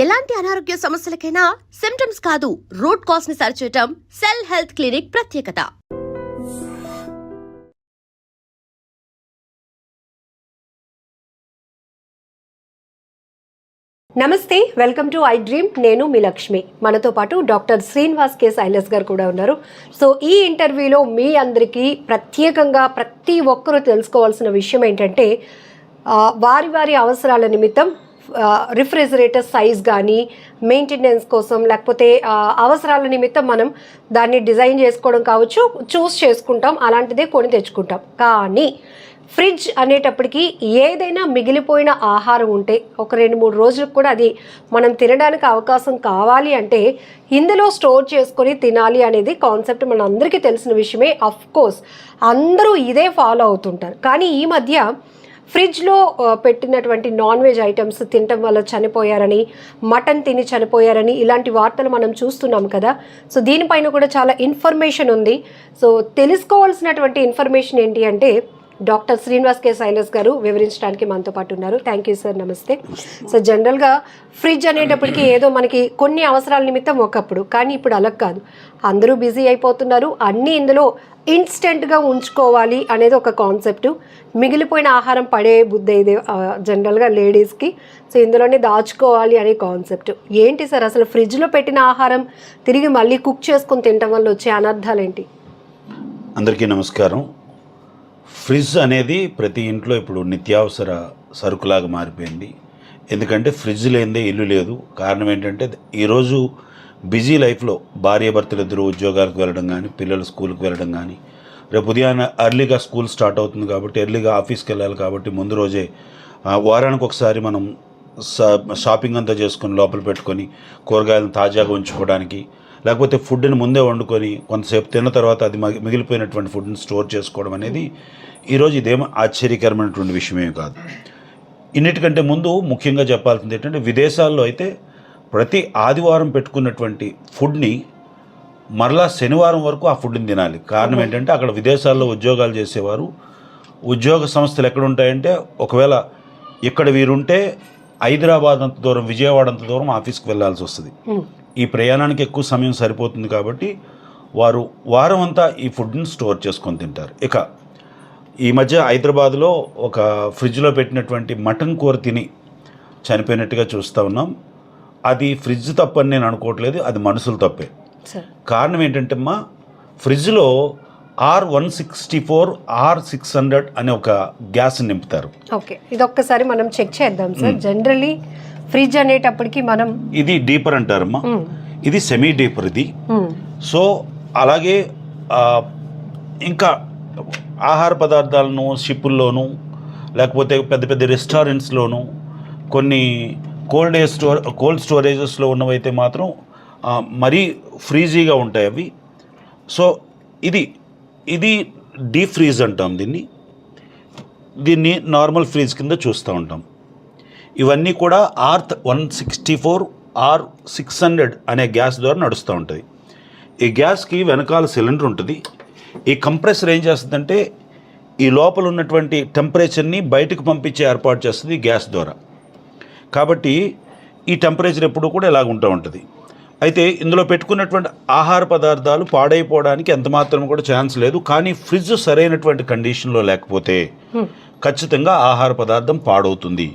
ఎలాంటి అనారోగ్య సమస్యలకైనా సిమ్టమ్స్ కాదు, రూట్ కాజ్ ని సరిచేయటం సెల్ హెల్త్ క్లినిక్ ప్రత్యేకత. నమస్తే, వెల్కమ్ టు ఐ డ్రీమ్. నేను మీ లక్ష్మి. మనతో పాటు డాక్టర్ శ్రీనివాస్ కే సైలస్ గారు కూడా ఉన్నారు. సో ఈ ఇంటర్వ్యూలో మీ అందరికీ ప్రత్యేకంగా ప్రతి ఒక్కరూ తెలుసుకోవాల్సిన విషయం ఏంటంటే, వారి వారి అవసరాల నిమిత్తం రిఫ్రిజిరేటర్ సైజ్ కానీ మెయింటెనెన్స్ కోసం లేకపోతే అవసరాల నిమిత్తం మనం దాన్ని డిజైన్ చేసుకోవడం కావచ్చు, చూస్ చేసుకుంటాం, అలాంటిదే కొని తెచ్చుకుంటాం. కానీ ఫ్రిడ్జ్ అనేటప్పటికీ ఏదైనా మిగిలిపోయిన ఆహారం ఉంటే ఒక 2-3 రోజులకు కూడా అది మనం తినడానికి అవకాశం కావాలి అంటే ఇందులో స్టోర్ చేసుకొని తినాలి అనేది కాన్సెప్ట్ మన అందరికీ తెలిసిన విషయమే. అఫ్ కోర్స్ అందరూ ఇదే ఫాలో అవుతుంటారు. కానీ ఈ మధ్య ఫ్రిడ్జ్లో పెట్టినటువంటి నాన్ వెజ్ ఐటమ్స్ తినటం వల్ల చనిపోయారని, మటన్ తిని చనిపోయారని ఇలాంటి వార్తలు మనం చూస్తున్నాం కదా. సో దీనిపైన కూడా చాలా ఇన్ఫర్మేషన్ ఉంది. సో తెలుసుకోవాల్సినటువంటి ఇన్ఫర్మేషన్ ఏంటి అంటే డాక్టర్ శ్రీనివాస్ కే సైలస్ గారు వివరించడానికి మనతో పాటు ఉన్నారు. థ్యాంక్ యూ సార్, నమస్తే. సో జనరల్గా ఫ్రిడ్జ్ అనేటప్పటికీ ఏదో మనకి కొన్ని అవసరాల నిమిత్తం ఒకప్పుడు, కానీ ఇప్పుడు అలా కాదు. అందరూ బిజీ అయిపోతున్నారు. అన్నీ ఇందులో ఇన్స్టెంట్గా ఉంచుకోవాలి అనేది ఒక కాన్సెప్ట్. మిగిలిపోయిన ఆహారం పడే బుద్ధి ఇది జనరల్గా లేడీస్కి. సో ఇందులోనే దాచుకోవాలి అనే కాన్సెప్ట్. ఏంటి సార్ అసలు ఫ్రిడ్జ్లో పెట్టిన ఆహారం తిరిగి మళ్ళీ కుక్ చేసుకొని తినటం వల్ల వచ్చే అనర్థాలు ఏంటి? అందరికీ నమస్కారం. ఫ్రిడ్జ్ అనేది ప్రతి ఇంట్లో ఇప్పుడు నిత్యావసర సరుకులాగా మారిపోయింది. ఎందుకంటే ఫ్రిడ్జ్ లేనిదే ఇల్లు లేదు. కారణం ఏంటంటే ఈరోజు బిజీ లైఫ్లో భార్యాభర్తలు ఇద్దరు ఉద్యోగాలకు వెళ్ళడం కానీ, పిల్లలు స్కూల్కి వెళ్ళడం కానీ, రేపు ఉదయాన్నే ఎర్లీగా స్కూల్ స్టార్ట్ అవుతుంది కాబట్టి ఎర్లీగా ఆఫీస్కి వెళ్ళాలి కాబట్టి ముందు రోజే వారానికి ఒకసారి మనం షాపింగ్ అంతా చేసుకొని లోపల పెట్టుకొని కూరగాయలను తాజాగా ఉంచుకోవడానికి, లేకపోతే ఫుడ్ని ముందే వండుకొని కొంతసేపు తిన్న తర్వాత అది మిగిలిపోయినటువంటి ఫుడ్ని స్టోర్ చేసుకోవడం అనేది ఈరోజు ఇదేమో ఆశ్చర్యకరమైనటువంటి విషయమే కాదు. ఇన్నిటికంటే ముందు ముఖ్యంగా చెప్పాల్సింది ఏంటంటే, విదేశాల్లో అయితే ప్రతి ఆదివారం పెట్టుకున్నటువంటి ఫుడ్ని మరలా శనివారం వరకు ఆ ఫుడ్ని తినాలి. కారణం ఏంటంటే అక్కడ విదేశాల్లో ఉద్యోగాలు చేసేవారు, ఉద్యోగ సంస్థలు ఎక్కడ ఉంటాయంటే ఒకవేళ ఇక్కడ వీరుంటే హైదరాబాద్ అంత దూరం, విజయవాడ అంత దూరం ఆఫీస్కి వెళ్ళాల్సి వస్తుంది. ఈ ప్రయాణానికి ఎక్కువ సమయం సరిపోతుంది కాబట్టి వారు వారం అంతా ఈ ఫుడ్ని స్టోర్ చేసుకొని తింటారు. ఇక ఈ మధ్య హైదరాబాద్లో ఒక ఫ్రిడ్జ్లో పెట్టినటువంటి మటన్ కూర తిని చనిపోయినట్టుగా చూస్తూ ఉన్నాం. అది ఫ్రిడ్జ్ తప్పని నేను అనుకోవట్లేదు, అది మనుషులు తప్పే. కారణం ఏంటంటే అమ్మా, ఫ్రిడ్జ్లో R164 R600 అనే ఒక గ్యాస్ నింపుతారు. ఓకే, ఇది ఒక్కసారి మనం చెక్ చేద్దాం సార్. జనరల్లీ ఫ్రిడ్జ్ అనేటప్పటికి మనం ఇది డీపర్ అంటారమ్మా, ఇది సెమీ డీపర్ ఇది. సో అలాగే ఇంకా ఆహార పదార్థాలను షిప్పుల్లోనూ లేకపోతే పెద్ద పెద్ద రెస్టారెంట్స్లోనూ కొన్ని కోల్డ్ స్టోరేజెస్లో ఉన్నవైతే మాత్రం మరీ ఫ్రీజీగా ఉంటాయి అవి. సో ఇది డీప్ ఫ్రీజ్ అంటాం దీన్ని నార్మల్ ఫ్రీజ్ కింద చూస్తూ ఉంటాం. ఇవన్నీ కూడా R164 R600 అనే గ్యాస్ ద్వారా నడుస్తూ ఉంటుంది. ఈ గ్యాస్కి వెనకాల సిలిండర్ ఉంటుంది. ఈ కంప్రెసర్ ఏం చేస్తుందంటే ఈ లోపల ఉన్నటువంటి టెంపరేచర్ని బయటకు పంపించే ఏర్పాటు చేస్తుంది ఈ గ్యాస్ ద్వారా. కాబట్టి ఈ టెంపరేచర్ ఎప్పుడు కూడా ఇలాగ ఉంటూ ఉంటుంది. అయితే ఇందులో పెట్టుకున్నటువంటి ఆహార పదార్థాలు పాడైపోవడానికి ఎంత మాత్రం కూడా ఛాన్స్ లేదు. కానీ ఫ్రిడ్జ్ సరైనటువంటి కండిషన్లో లేకపోతే ఖచ్చితంగా ఆహార పదార్థం పాడవుతుంది.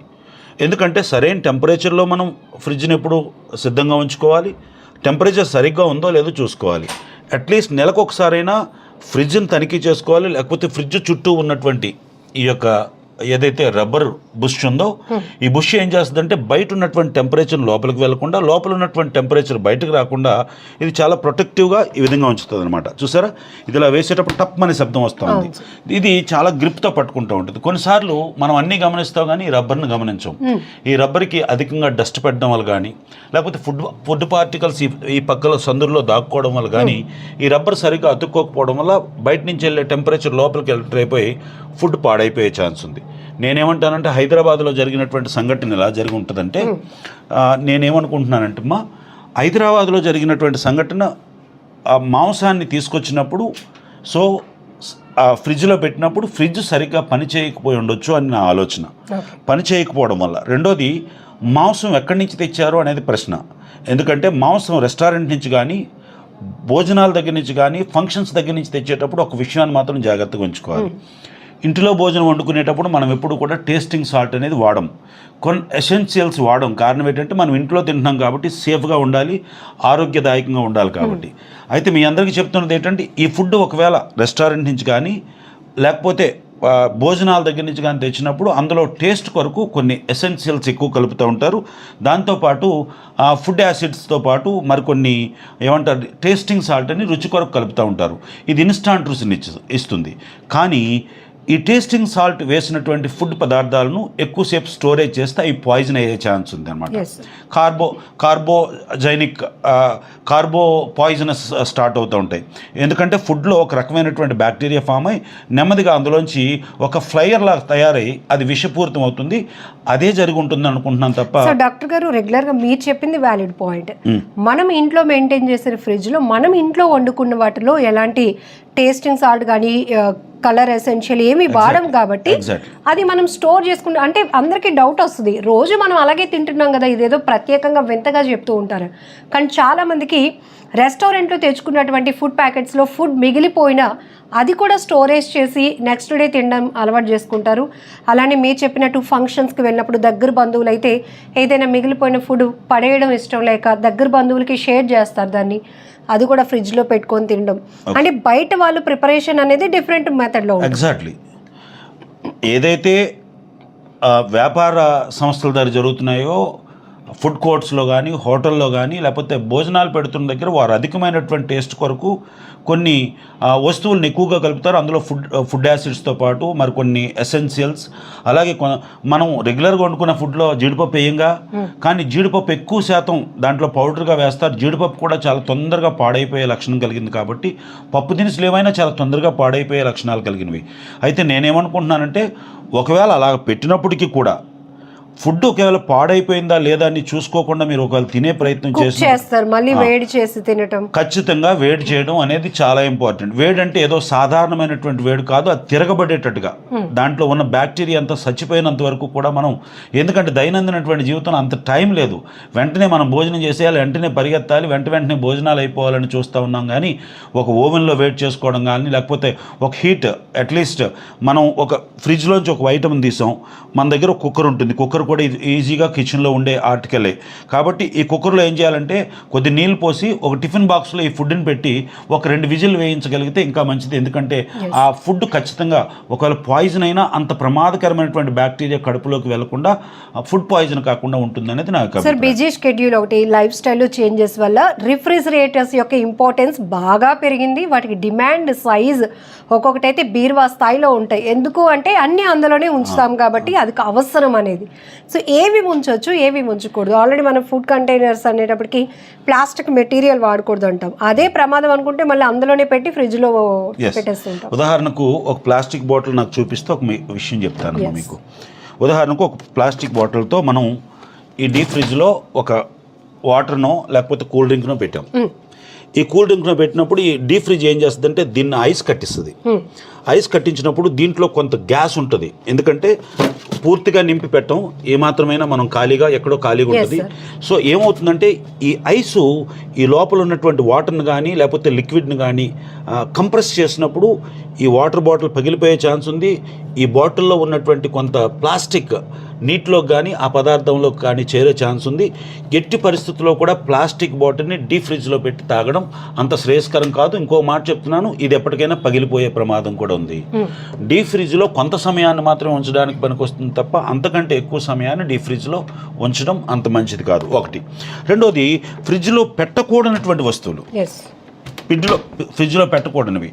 ఎందుకంటే సరైన టెంపరేచర్లో మనం ఫ్రిడ్జ్ని ఎప్పుడు సిద్ధంగా ఉంచుకోవాలి. టెంపరేచర్ సరిగ్గా ఉందో లేదో చూసుకోవాలి. అట్లీస్ట్ నెలకు ఒకసారైనా ఫ్రిడ్జ్ని తనిఖీ చేసుకోవాలి. లేకపోతే ఫ్రిడ్జ్ చుట్టూ ఉన్నటువంటి ఈ యొక్క ఏదైతే రబ్బర్ బుష్ ఉందో ఈ బుష్ ఏం చేస్తుందంటే బయట ఉన్నటువంటి టెంపరేచర్ లోపలికి వెళ్లకుండా, లోపల ఉన్నటువంటి టెంపరేచర్ బయటకు రాకుండా ఇది చాలా ప్రొటెక్టివ్గా ఈ విధంగా ఉంచుతుంది అనమాట. చూసారా, ఇది ఇలా వేసేటప్పుడు టప్ అనే శబ్దం వస్తుంది. ఇది చాలా గ్రిప్తో పట్టుకుంటూ ఉంటుంది. కొన్నిసార్లు మనం అన్నీ గమనిస్తాం కానీ ఈ రబ్బర్ని గమనించాం. ఈ రబ్బర్కి అధికంగా డస్ట్ పెట్టడం వల్ల కానీ, లేకపోతే ఫుడ్ పార్టికల్స్ ఈ పక్కల సందుల్లో దాక్కోవడం వల్ల కానీ, ఈ రబ్బర్ సరిగ్గా అతుక్కోకపోవడం వల్ల బయట నుంచి వెళ్ళే టెంపరేచర్ లోపలికి ఎంటర్ అయిపోయి ఫుడ్ పాడైపోయే ఛాన్స్ ఉంది. నేనేమంటానంటే హైదరాబాద్లో జరిగినటువంటి సంఘటన ఎలా జరిగి ఉంటుందంటే, నేనేమనుకుంటున్నానంటే అమ్మా, హైదరాబాద్లో జరిగినటువంటి సంఘటన మాంసాన్ని తీసుకొచ్చినప్పుడు సో ఫ్రిడ్జ్లో పెట్టినప్పుడు ఫ్రిడ్జ్ సరిగ్గా పని చేయకపోయి ఉండొచ్చు అని నా ఆలోచన. పని చేయకపోవడం వల్ల. రెండోది, మాంసం ఎక్కడి నుంచి తెచ్చారు అనేది ప్రశ్న. ఎందుకంటే మాంసం రెస్టారెంట్ నుంచి కానీ, భోజనాల దగ్గర నుంచి కానీ, ఫంక్షన్స్ దగ్గర నుంచి తెచ్చేటప్పుడు ఒక విషయాన్ని మాత్రం జాగ్రత్తగా ఉంచుకోవాలి. ఇంటిలో భోజనం వండుకునేటప్పుడు మనం ఎప్పుడు కూడా టేస్టింగ్ సాల్ట్ అనేది వాడం, కొన్ని ఎసెన్షియల్స్ వాడం. కారణం ఏంటంటే మనం ఇంట్లో తింటున్నాం కాబట్టి సేఫ్గా ఉండాలి, ఆరోగ్యదాయకంగా ఉండాలి కాబట్టి. అయితే మీ అందరికీ చెప్తున్నది ఏంటంటే, ఈ ఫుడ్ ఒకవేళ రెస్టారెంట్ నుంచి కానీ లేకపోతే భోజనాల దగ్గర నుంచి కానీ తెచ్చినప్పుడు అందులో టేస్ట్ కొరకు కొన్ని ఎసెన్షియల్స్ ఎక్కువ కలుపుతూ ఉంటారు. దాంతోపాటు ఫుడ్ యాసిడ్స్తో పాటు మరికొన్ని ఏమంటారు టేస్టింగ్ సాల్ట్ అని రుచి కొరకు కలుపుతూ ఉంటారు. ఇది ఇన్స్టాంట్ రుచిని ఇస్తుంది. కానీ ఈ టేస్టింగ్ సాల్ట్ వేసినటువంటి ఫుడ్ పదార్థాలను ఎక్కువసేపు స్టోరేజ్ చేస్తే అవి పాయిజన్ అయ్యే ఛాన్స్ ఉంది అనమాట. కార్బో పాయిజనస్ స్టార్ట్ అవుతూ ఉంటాయి. ఎందుకంటే ఫుడ్లో ఒక రకమైనటువంటి బ్యాక్టీరియా ఫామ్ అయ్యి నెమ్మదిగా అందులోంచి ఒక ఫ్లైయర్ లాగా తయారై అది విషపూరితం అవుతుంది. అదే జరిగి ఉంటుంది అనుకుంటున్నాను తప్ప. సో డాక్టర్ గారు, రెగ్యులర్గా మీరు చెప్పింది వ్యాలిడ్ పాయింట్. మనం ఇంట్లో మెయింటైన్ చేసే ఫ్రిడ్జ్లో మనం ఇంట్లో వండుకున్న వాటిలో ఎలాంటి టేస్టింగ్ సాల్ట్ కానీ కలర్ ఎసెన్షియల్ ఏమి వాడం కాబట్టి అది మనం స్టోర్ చేసుకుంటాం. అంటే అందరికీ డౌట్ వస్తుంది, రోజు మనం అలాగే తింటున్నాం కదా, ఇదేదో ప్రత్యేకంగా వింతగా చెప్తూ ఉంటారు. కానీ చాలామందికి రెస్టారెంట్లో తెచ్చుకున్నటువంటి ఫుడ్ ప్యాకెట్స్లో ఫుడ్ మిగిలిపోయినా అది కూడా స్టోరేజ్ చేసి నెక్స్ట్ డే తినడం అలవాటు చేసుకుంటారు. అలానే మీరు చెప్పినట్టు ఫంక్షన్స్కి వెళ్ళినప్పుడు దగ్గర బంధువులు అయితే ఏదైనా మిగిలిపోయిన ఫుడ్ పడేయడం ఇష్టం లేక దగ్గర బంధువులకి షేర్ చేస్తారు దాన్ని, అది కూడా ఫ్రిడ్జ్లో పెట్టుకొని తినడం. అంటే బయట వాళ్ళు ప్రిపరేషన్ అనేది డిఫరెంట్ మెథడ్లో. ఎగ్జాక్ట్లీ. ఏదైతే వ్యాపార సంస్థల ద్వారా జరుగుతున్నాయో ఫుడ్ కోర్ట్స్లో కానీ, హోటల్లో కానీ, లేకపోతే భోజనాలు పెడుతున్న దగ్గర వారు అధికమైనటువంటి టేస్ట్ కొరకు కొన్ని వస్తువులను ఎక్కువగా కలుపుతారు. అందులో ఫుడ్ యాసిడ్స్తో పాటు మరికొన్ని ఎసెన్షియల్స్. అలాగే మనం రెగ్యులర్గా వండుకున్న ఫుడ్లో జీడిపప్పు వేయంగా, కానీ జీడిపప్పు ఎక్కువ శాతం దాంట్లో పౌడర్గా వేస్తారు. జీడిపప్పు కూడా చాలా తొందరగా పాడైపోయే లక్షణం కలిగింది కాబట్టి పప్పు దినుసులు ఏమైనా చాలా తొందరగా పాడైపోయే లక్షణాలు కలిగినవి. అయితే నేనేమనుకుంటున్నానంటే, ఒకవేళ అలా పెట్టినప్పటికీ కూడా ఫుడ్ ఒకవేళ పాడైపోయిందా లేదా అని చూసుకోకుండా మీరు ఒకవేళ తినే ప్రయత్నం చేస్తారు, మళ్ళీ వేడి చేసి తినటం, ఖచ్చితంగా వేడి చేయడం అనేది చాలా ఇంపార్టెంట్. వేడి అంటే ఏదో సాధారణమైనటువంటి వేడి కాదు, అది తిరగబడేటట్టుగా దాంట్లో ఉన్న బ్యాక్టీరియా అంతా చచ్చిపోయినంత వరకు కూడా మనం, ఎందుకంటే దైనందినటువంటి జీవితంలో అంత టైం లేదు. వెంటనే మనం భోజనం చేసేయాలి, వెంటనే పరిగెత్తాలి, వెంటనే భోజనాలు అయిపోవాలని చూస్తూ ఉన్నాం. కానీ ఒక ఓవెన్లో వేడి చేసుకోవడం కానీ, లేకపోతే ఒక హీట్ అట్లీస్ట్ మనం ఒక ఫ్రిడ్జ్లోంచి ఒక ఐటమ్ తీసాం, మన దగ్గర ఒక కుక్కర్ ఉంటుంది, కుక్కర్ కూడా ఈజీగా కిచెన్లో ఉండే ఆర్టికలే కాబట్టి ఈ కుక్కర్లో ఏం చేయాలంటే కొద్ది నీళ్ళు పోసి ఒక టిఫిన్ బాక్స్లో ఈ ఫుడ్ని పెట్టి ఒక 2 విజిల్ వేయించగలిగితే ఇంకా మంచిది. ఎందుకంటే ఆ ఫుడ్ ఖచ్చితంగా ఒకవేళ పాయిజన్ అయినా అంత ప్రమాదకరమైనటువంటి బ్యాక్టీరియా కడుపులోకి వెళ్లకుండా ఫుడ్ పాయిజన్ కాకుండా ఉంటుంది అనేది నాకు. సార్, బిజీ షెడ్యూల్ ఒకటి, లైఫ్ స్టైల్లో చేంజెస్ వల్ల రిఫ్రిజిరేటర్స్ యొక్క ఇంపార్టెన్స్ బాగా పెరిగింది. వాటికి డిమాండ్ సైజ్ ఒక్కొక్కటైతే బీరువా స్థాయిలో ఉంటాయి. ఎందుకు అంటే అన్నీ అందులోనే ఉంచుతాం కాబట్టి అది అవసరం అనేది. సో ఏవి ఉంచవచ్చు, ఏవి ఉంచకూడదు. ఆల్రెడీ మనం ఫుడ్ కంటైనర్స్ అనేటప్పటికి ప్లాస్టిక్ మెటీరియల్ వాడకూడదు అంటాం. అదే ప్రమాదం అనుకుంటే మళ్ళీ అందులోనే పెట్టి ఫ్రిడ్జ్లో పెట్టేస్తుంటాం. ఉదాహరణకు ఒక ప్లాస్టిక్ బాటిల్ నాకు చూపిస్తే ఒక విషయం చెప్తాను మీకు. ఉదాహరణకు ఒక ప్లాస్టిక్ బాటిల్తో మనం ఈ డీప్ ఫ్రిడ్జ్లో ఒక వాటర్నో లేకపోతే కూల్ డ్రింక్నో పెట్టాం. ఈ కూల్ డ్రింక్ను పెట్టినప్పుడు ఈ డీప్ ఫ్రిడ్జ్ ఏం చేస్తుందంటే దీన్ని ఐస్ కట్టిస్తుంది. ఐస్ కట్టించినప్పుడు దీంట్లో కొంత గ్యాస్ ఉంటుంది, ఎందుకంటే పూర్తిగా నింపి పెట్టం, ఏమాత్రమైనా మనం ఖాళీగా ఎక్కడో ఖాళీగా ఉంటుంది. సో ఏమవుతుందంటే ఈ ఐసు ఈ లోపల ఉన్నటువంటి వాటర్ని కానీ లేకపోతే లిక్విడ్ని కానీ కంప్రెస్ చేసినప్పుడు ఈ వాటర్ బాటిల్ పగిలిపోయే ఛాన్స్ ఉంది. ఈ బాటిల్లో ఉన్నటువంటి కొంత ప్లాస్టిక్ నీటిలో కానీ ఆ పదార్థంలో కానీ చేరే ఛాన్స్ ఉంది. ఎట్టి పరిస్థితుల్లో కూడా ప్లాస్టిక్ బాటిల్ని డీప్ ఫ్రిడ్జ్లో పెట్టి తాగడం అంత శ్రేయస్కరం కాదు. ఇంకో మాట చెప్తున్నాను, ఇది ఎప్పటికైనా పగిలిపోయే ప్రమాదం కూడా ఉంది. డీప్ ఫ్రిడ్జ్లో కొంత సమయాన్ని మాత్రమే ఉంచడానికి పనికొస్తుంది తప్ప అంతకంటే ఎక్కువ సమయాన్ని డీప్ ఫ్రిడ్జ్లో ఉంచడం అంత మంచిది కాదు. ఒకటి. రెండోది, ఫ్రిడ్జ్లో పెట్టకూడనటువంటి వస్తువులు ఫ్రిడ్జ్లో పెట్టకూడనివి.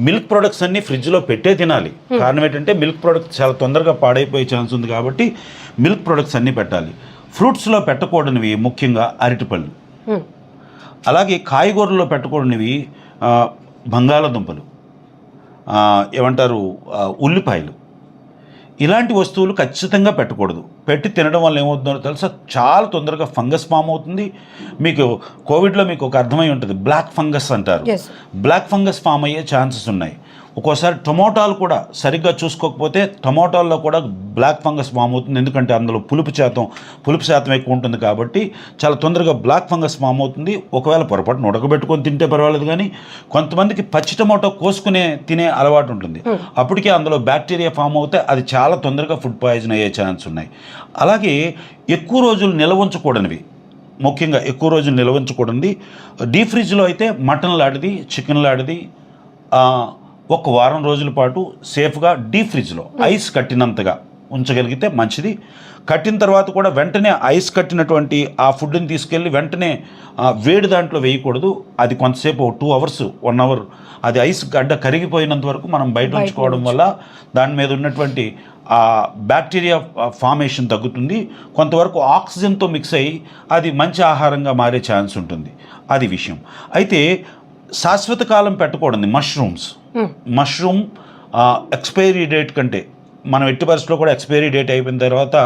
మిల్క్ ప్రొడక్ట్స్ అన్నీ ఫ్రిడ్జ్లో పెట్టే తినాలి. కారణం ఏంటంటే మిల్క్ ప్రొడక్ట్స్ చాలా తొందరగా పాడైపోయే ఛాన్స్ ఉంది కాబట్టి మిల్క్ ప్రొడక్ట్స్ అన్నీ పెట్టాలి. ఫ్రూట్స్లో పెట్టకూడనివి ముఖ్యంగా అరటిపళ్ళు, అలాగే కాయగూరల్లో పెట్టకూడనివి బంగాళదుంపలు, ఏమంటారు ఉల్లిపాయలు, ఇలాంటి వస్తువులు ఖచ్చితంగా పెట్టకూడదు. పెట్టి తినడం వల్ల ఏమవుతుందో తెలుసా, చాలా తొందరగా ఫంగస్ ఫామ్ అవుతుంది. మీకు కోవిడ్లో మీకు ఒక అర్థమై ఉంటుంది, బ్లాక్ ఫంగస్ అంటారు. బ్లాక్ ఫంగస్ ఫామ్ అయ్యే ఛాన్సెస్ ఉన్నాయి. ఒక్కోసారి టొమాటోలు కూడా సరిగ్గా చూసుకోకపోతే టొమాటోల్లో కూడా బ్లాక్ ఫంగస్ ఫామ్ అవుతుంది. ఎందుకంటే అందులో పులుపు శాతం ఎక్కువ ఉంటుంది కాబట్టి చాలా తొందరగా బ్లాక్ ఫంగస్ ఫామ్ అవుతుంది. ఒకవేళ పొరపాటున ఉడకబెట్టుకొని తింటే పర్వాలేదు, కానీ కొంతమందికి పచ్చి టొమాటో కోసుకునే తినే అలవాటు ఉంటుంది. అప్పటికే అందులో బ్యాక్టీరియా ఫామ్ అవుతే అది చాలా తొందరగా ఫుడ్ పాయిజన్ అయ్యే ఛాన్స్ ఉన్నాయి. అలాగే ఎక్కువ రోజులు నిల్వ ఉంచకూడనివి, ముఖ్యంగా ఎక్కువ రోజులు నిల్వ ఉంచకూడదు. డీప్ ఫ్రిడ్జ్లో అయితే మటన్ లాంటిది, చికెన్ లాంటిది ఒక వారం రోజుల పాటు సేఫ్గా డీప్ ఫ్రిడ్జ్లో ఐస్ కట్టినంతగా ఉంచగలిగితే మంచిది. కట్టిన తర్వాత కూడా వెంటనే ఐస్ కట్టినటువంటి ఆ ఫుడ్ని తీసుకెళ్ళి వెంటనే వేడి దాంట్లో వేయకూడదు. అది కొంతసేపు 2 hours 1 hour అది ఐస్ గడ్డ కరిగిపోయినంత వరకు మనం బయట ఉంచుకోవడం వల్ల దాని మీద ఉన్నటువంటి ఆ బ్యాక్టీరియా ఫార్మేషన్ తగ్గుతుంది. కొంతవరకు ఆక్సిజన్తో మిక్స్ అయ్యి అది మంచి ఆహారంగా మారే ఛాన్స్ ఉంటుంది. అది విషయం. అయితే శాశ్వత కాలం పెట్టకూడదు. మష్రూమ్ ఎక్స్పైరీ డేట్ కంటే మనం ఎట్టి పరిస్థితిలో కూడా ఎక్స్పైరీ డేట్ అయిపోయిన తర్వాత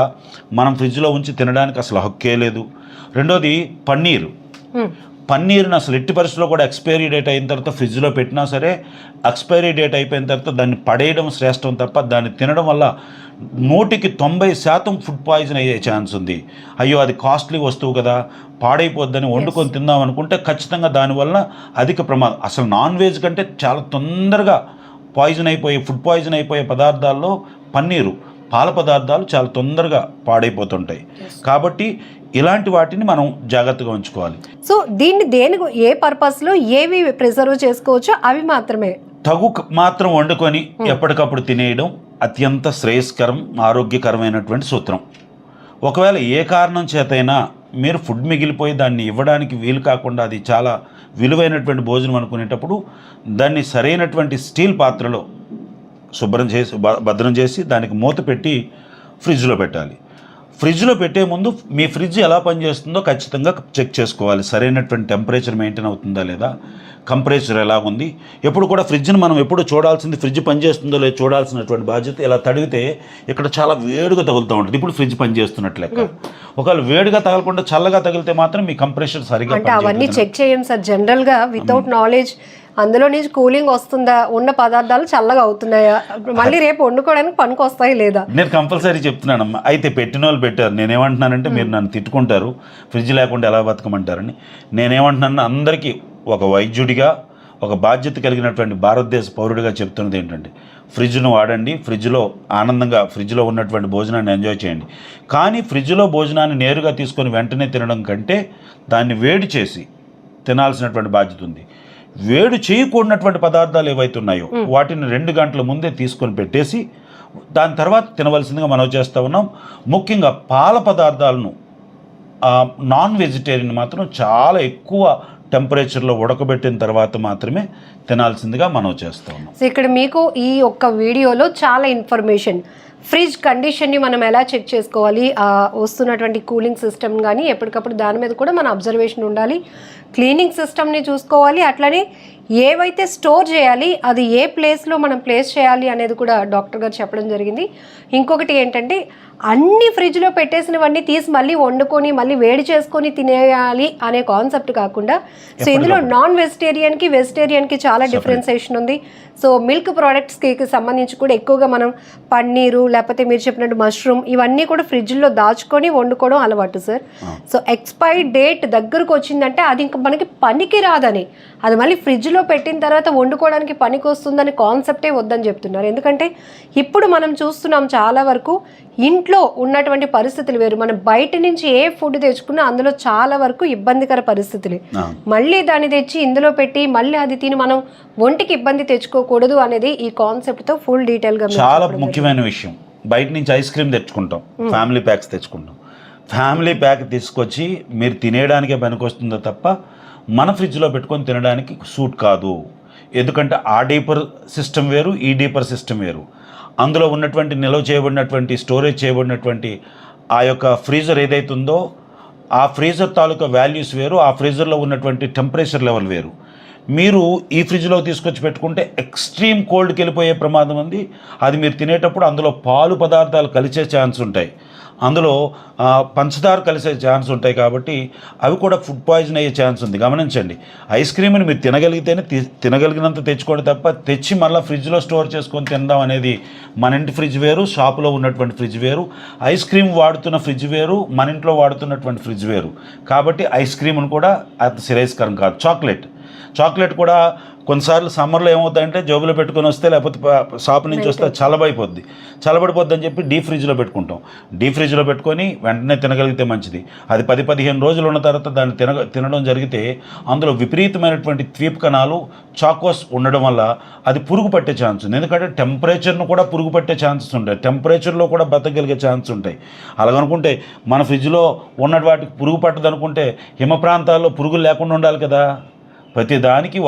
మనం ఫ్రిడ్జ్లో ఉంచి తినడానికి అసలు హక్కే లేదు. రెండోది పన్నీర్ని అసలు ఎట్టి పరిస్థితిలో కూడా ఎక్స్పైరీ డేట్ అయిన తర్వాత ఫ్రిడ్జ్లో పెట్టినా సరే ఎక్స్పైరీ డేట్ అయిపోయిన తర్వాత దాన్ని పడేయడం శ్రేష్టం తప్ప దాన్ని తినడం వల్ల 90% ఫుడ్ పాయిజన్ అయ్యే ఛాన్స్ ఉంది. అయ్యో అది కాస్ట్లీ వస్తువు కదా, పాడైపోద్దని వండుకొని తిందాం అనుకుంటే ఖచ్చితంగా దానివల్ల అధిక ప్రమాదం. అసలు నాన్ వెజ్ కంటే చాలా తొందరగా ఫుడ్ పాయిజన్ అయిపోయే పదార్థాల్లో పాల పదార్థాలు చాలా తొందరగా పాడైపోతుంటాయి. కాబట్టి ఇలాంటి వాటిని మనం జాగ్రత్తగా ఉంచుకోవాలి. సో దేనికి ఏ పర్పస్లో ఏవి ప్రిజర్వ్ చేసుకోవచ్చో అవి మాత్రమే తగు మాత్రం వండుకొని ఎప్పటికప్పుడు తినేయడం అత్యంత శ్రేయస్కరం, ఆరోగ్యకరమైనటువంటి సూత్రం. ఒకవేళ ఏ కారణం చేతైనా మీరు ఫుడ్ మిగిలిపోయి దాన్ని ఇవ్వడానికి వీలు కాకుండా అది చాలా విలువైనటువంటి భోజనం అనుకునేటప్పుడు దాన్ని సరైనటువంటి స్టీల్ పాత్రలో శుభ్రం చేసి భద్రం చేసి దానికి మూత పెట్టి ఫ్రిడ్జ్లో పెట్టాలి. ఫ్రిడ్జ్లో పెట్టే ముందు మీ ఫ్రిడ్జ్ ఎలా పనిచేస్తుందో ఖచ్చితంగా చెక్ చేసుకోవాలి. సరైనటువంటి టెంపరేచర్ మెయింటైన్ అవుతుందా లేదా, కంపరేచర్ ఎలా ఉంది. ఎప్పుడు కూడా ఫ్రిడ్జ్ని మనం ఎప్పుడు చూడాల్సింది ఫ్రిడ్జ్ పనిచేస్తుందో లేదో చూడాల్సినటువంటి బాధ్యత. ఇలా తడిగితే ఇక్కడ చాలా వేడిగా తగులుతూ ఉంటుంది. ఇప్పుడు ఫ్రిడ్జ్ పనిచేస్తున్నట్లు లెక్క. ఒకవేళ వేడిగా తగలకుండా చల్లగా తగిలితే మాత్రం మీ కంప్రెషర్ సరిగా అంటే అవన్నీ చెక్ చేయండి సార్. జనరల్గా వితౌట్ నాలెడ్జ్ అందులో నుంచి కూలింగ్ వస్తుందా, ఉన్న పదార్థాలు చల్లగా అవుతున్నాయా, మళ్ళీ రేపు వండుకోవడానికి పనికి వస్తాయి లేదా. నేను కంపల్సరీ చెప్తున్నానమ్మా. అయితే పెట్టిన వాళ్ళు పెట్టారు. నేనేమంటున్నానంటే మీరు నన్ను తిట్టుకుంటారు, ఫ్రిడ్జ్ లేకుండా ఎలా బతకమంటారని. నేనేమంటున్నాను, అందరికీ ఒక వైద్యుడిగా, ఒక బాధ్యత కలిగినటువంటి భారతదేశ పౌరుడిగా చెప్తున్నది ఏంటంటే ఫ్రిడ్జ్ను వాడండి, ఫ్రిడ్జ్లో ఆనందంగా ఫ్రిడ్జ్లో ఉన్నటువంటి భోజనాన్ని ఎంజాయ్ చేయండి. కానీ ఫ్రిడ్జ్లో భోజనాన్ని నేరుగా తీసుకొని వెంటనే తినడం కంటే దాన్ని వేడి చేసి తినాల్సినటువంటి బాధ్యత ఉంది. వేడి చేయకూడనటువంటి పదార్థాలు ఏవైతే ఉన్నాయో వాటిని 2 గంటల ముందే తీసుకొని పెట్టేసి దాని తర్వాత తినవలసిందిగా మనం చేస్తూ ఉన్నాం. ముఖ్యంగా పాల పదార్థాలను నాన్ వెజిటేరియన్ మాత్రం చాలా ఎక్కువ టెంపరేచర్లో ఉడకబెట్టిన తర్వాత మాత్రమే తినాల్సిందిగా మనం చేస్తూ ఉన్నాం. సో ఇక్కడ మీకు ఈ ఒక్క వీడియోలో చాలా ఇన్ఫర్మేషన్, ఫ్రిడ్జ్ కండిషన్ని మనం ఎలా చెక్ చేసుకోవాలి, వస్తున్నటువంటి కూలింగ్ సిస్టమ్ కానీ ఎప్పటికప్పుడు దాని మీద కూడా మన అబ్జర్వేషన్ ఉండాలి, క్లీనింగ్ సిస్టమ్ని చూసుకోవాలి, అట్లనే ఏవైతే స్టోర్ చేయాలి అది ఏ ప్లేస్లో మనం ప్లేస్ చేయాలి అనేది కూడా డాక్టర్ గారు చెప్పడం జరిగింది. ఇంకొకటి ఏంటంటే అన్ని ఫ్రిడ్జ్లో పెట్టేసినవన్నీ తీసి మళ్ళీ వండుకొని మళ్ళీ వేడి చేసుకొని తినేయాలి అనే కాన్సెప్ట్ కాకుండా, సో ఇందులో నాన్ వెజిటేరియన్కి వెజిటేరియన్కి చాలా డిఫరెన్సియేషన్ ఉంది. సో మిల్క్ ప్రోడక్ట్స్కి సంబంధించి కూడా ఎక్కువగా మనం పన్నీరు లేకపోతే మీరు చెప్పినట్టు మష్రూమ్ ఇవన్నీ కూడా ఫ్రిడ్జ్లో దాచుకొని వండుకోవడం అలవాటు సార్. సో ఎక్స్పైరీ డేట్ దగ్గరకు వచ్చిందంటే అది ఇంకా మనకి పనికి రాదని, అది మళ్ళీ ఫ్రిడ్జ్లో పెట్టిన తర్వాత వండుకోవడానికి పనికి వస్తుందని కాన్సెప్టే వద్దని చెప్తున్నారు. ఎందుకంటే ఇప్పుడు మనం చూస్తున్నాం చాలా వరకు ఇంట్లో ఉన్నటువంటి పరిస్థితులు వేరు, మనం బయట నుంచి ఏ ఫుడ్ తెచ్చుకున్నా అందులో చాలా వరకు ఇబ్బందికర పరిస్థితులు, మళ్ళీ దాన్ని తెచ్చి ఇందులో పెట్టి మళ్ళీ అది తిని మనం ఒంటికి ఇబ్బంది తెచ్చుకోకూడదు అనేది ఈ కాన్సెప్ట్తో ఫుల్ డీటెయిల్గా. చాలా ముఖ్యమైన విషయం, బయట నుంచి ఐస్ క్రీమ్ తెచ్చుకుంటాం, ఫ్యామిలీ ప్యాక్స్ తెచ్చుకుంటాం. ఫ్యామిలీ ప్యాక్ తీసుకొచ్చి మీరు తినేయడానికే పనికొస్తుందో తప్ప మన ఫ్రిడ్జ్లో పెట్టుకొని తినడానికి సూట్ కాదు. ఎందుకంటే ఆ డీపర్ సిస్టమ్ వేరు, ఈ డీపర్ సిస్టమ్ వేరు. అందులో ఉన్నటువంటి నిల్వ చేయబడినటువంటి స్టోరేజ్ చేయబడినటువంటి ఆ యొక్క ఫ్రీజర్ ఏదైతే ఉందో ఆ ఫ్రీజర్ తాలూకా వాల్యూస్ వేరు, ఆ ఫ్రీజర్లో ఉన్నటువంటి టెంపరేచర్ లెవెల్ వేరు. మీరు ఈ ఫ్రిడ్జ్లో తీసుకొచ్చి పెట్టుకుంటే ఎక్స్ట్రీమ్ కోల్డ్కి వెళ్ళిపోయే ప్రమాదం ఉంది. అది మీరు తినేటప్పుడు అందులో పాలు పదార్థాలు కలిసే ఛాన్స్ ఉంటాయి. అందులో పంచదార కలిసే ఛాన్స్ ఉంటాయి కాబట్టి అవి కూడా ఫుడ్ పాయిజన్ అయ్యే ఛాన్స్ ఉంది. గమనించండి, ఐస్ క్రీమ్ని మీరు తినగలిగితేనే తినగలిగినంత తెచ్చుకోండి తప్ప తెచ్చి మళ్ళీ ఫ్రిడ్జ్లో స్టోర్ చేసుకొని తినడం అనేది మన ఇంటి ఫ్రిడ్జ్ వేరు, షాపులో ఉన్నటువంటి ఫ్రిడ్జ్ వేరు. ఐస్ క్రీమ్ వాడుతున్న ఫ్రిడ్జ్ వేరు, మన ఇంట్లో వాడుతున్నటువంటి ఫ్రిడ్జ్ వేరు. కాబట్టి ఐస్ క్రీమ్ను కూడా అంత శ్రేయస్కరం కాదు. చాక్లెట్ కూడా కొన్నిసార్లు సమ్మర్లో ఏమవుతాయంటే జోబులో పెట్టుకొని వస్తే, లేకపోతే షాప్ నుంచి వస్తే చల్లబడిపోద్ది అని చెప్పి డీప్ ఫ్రిడ్జ్లో పెట్టుకుంటాం. డీప్ ఫ్రిడ్జ్లో పెట్టుకొని వెంటనే తినగలిగితే మంచిది. అది 10-15 రోజులు ఉన్న తర్వాత దాన్ని తినడం జరిగితే అందులో విపరీతమైనటువంటి తీపి కణాలు, చాకోస్ ఉండడం వల్ల అది పురుగు పట్టే ఛాన్స్ ఉంది. ఎందుకంటే టెంపరేచర్ను కూడా పురుగు పట్టే ఛాన్సెస్ ఉంటాయి, టెంపరేచర్లో కూడా బతకగలిగే ఛాన్స్ ఉంటాయి. అలాగనుకుంటే మన ఫ్రిడ్జ్లో ఉన్న వాటికి పురుగు పట్టదు అనుకుంటే హిమ ప్రాంతాల్లో పురుగులు లేకుండా ఉండాలి కదా. ప్రతిదానికి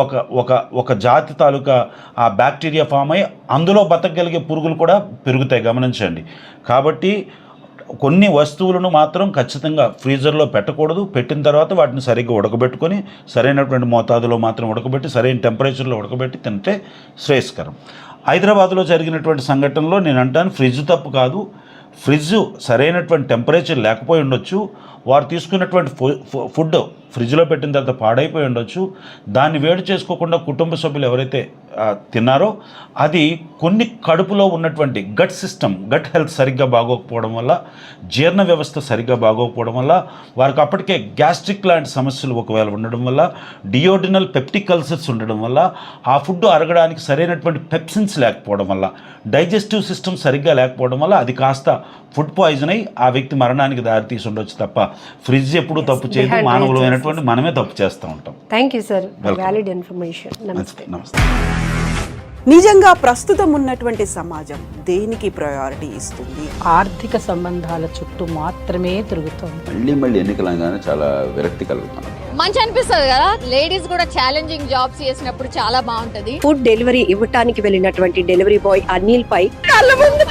ఒక జాతి తాలూకా ఆ బ్యాక్టీరియా ఫామ్ అయ్యి అందులో బతకగలిగే పురుగులు కూడా పెరుగుతాయి, గమనించండి. కాబట్టి కొన్ని వస్తువులను మాత్రం ఖచ్చితంగా ఫ్రీజర్లో పెట్టకూడదు. పెట్టిన తర్వాత వాటిని సరిగ్గా ఉడకబెట్టుకొని సరైనటువంటి మోతాదులో మాత్రం ఉడకబెట్టి సరైన టెంపరేచర్లో ఉడకబెట్టి తింటే శ్రేయస్కరం. హైదరాబాద్లో జరిగినటువంటి సంఘటనలో నేను అంటాను, ఫ్రిడ్జ్ తప్పు కాదు. ఫ్రిడ్జ్ సరైనటువంటి టెంపరేచర్ లేకపోయి ఉండొచ్చు, వారు తీసుకున్నటువంటి ఫుడ్ ఫ్రిడ్జ్లో పెట్టిన తర్వాత పాడైపోయి ఉండొచ్చు. దాన్ని వేడి చేసుకోకుండా కుటుంబ సభ్యులు ఎవరైతే తిన్నారో అది కొన్ని కడుపులో ఉన్నటువంటి గట్ హెల్త్ సరిగ్గా బాగోకపోవడం వల్ల, జీర్ణ వ్యవస్థ సరిగ్గా బాగోకపోవడం వల్ల, వారికి అప్పటికే గ్యాస్ట్రిక్ లాంటి సమస్యలు ఒకవేళ ఉండడం వల్ల, డియోడినల్ పెప్టిక్ అల్సర్స్ ఉండడం వల్ల, ఆ ఫుడ్ అరగడానికి సరైనటువంటి పెప్సిన్స్ లేకపోవడం వల్ల, డైజెస్టివ్ సిస్టమ్ సరిగ్గా లేకపోవడం వల్ల అది కాస్త ఫుడ్ పాయిజన్ అయి ఆ వ్యక్తి మరణానికి దారితీసి ఉండొచ్చు తప్ప ఫ్రిడ్జ్ ఎప్పుడు తప్పు చేయదు, మానవులమైనటువంటి మనమే తప్పు చేస్తూ ఉంటాం. Thank you sir, valid information. నమస్తే. నిజంగా ప్రస్తుతం ఉన్నటువంటి సమాజం దేనికి ప్రయారిటీ ఇస్తుంది? ఆర్థిక సంబంధాల చుట్టూ మాత్రమే తిరుగుతుంది. మళ్ళీ ఎన్నికలంగానే చాలా విరక్తి కలుగుతాను. మంచి అనిపిస్తుంది కదా, లేడీస్ కూడా ఛాలెంజింగ్ జాబ్స్ చేసినప్పుడు చాలా బాగుంటది. ఫుడ్ డెలివరీ ఇవ్వటానికి వెళ్ళినటువంటి డెలివరీ బాయ్ అనిల్ పై కళ్ళ ముందు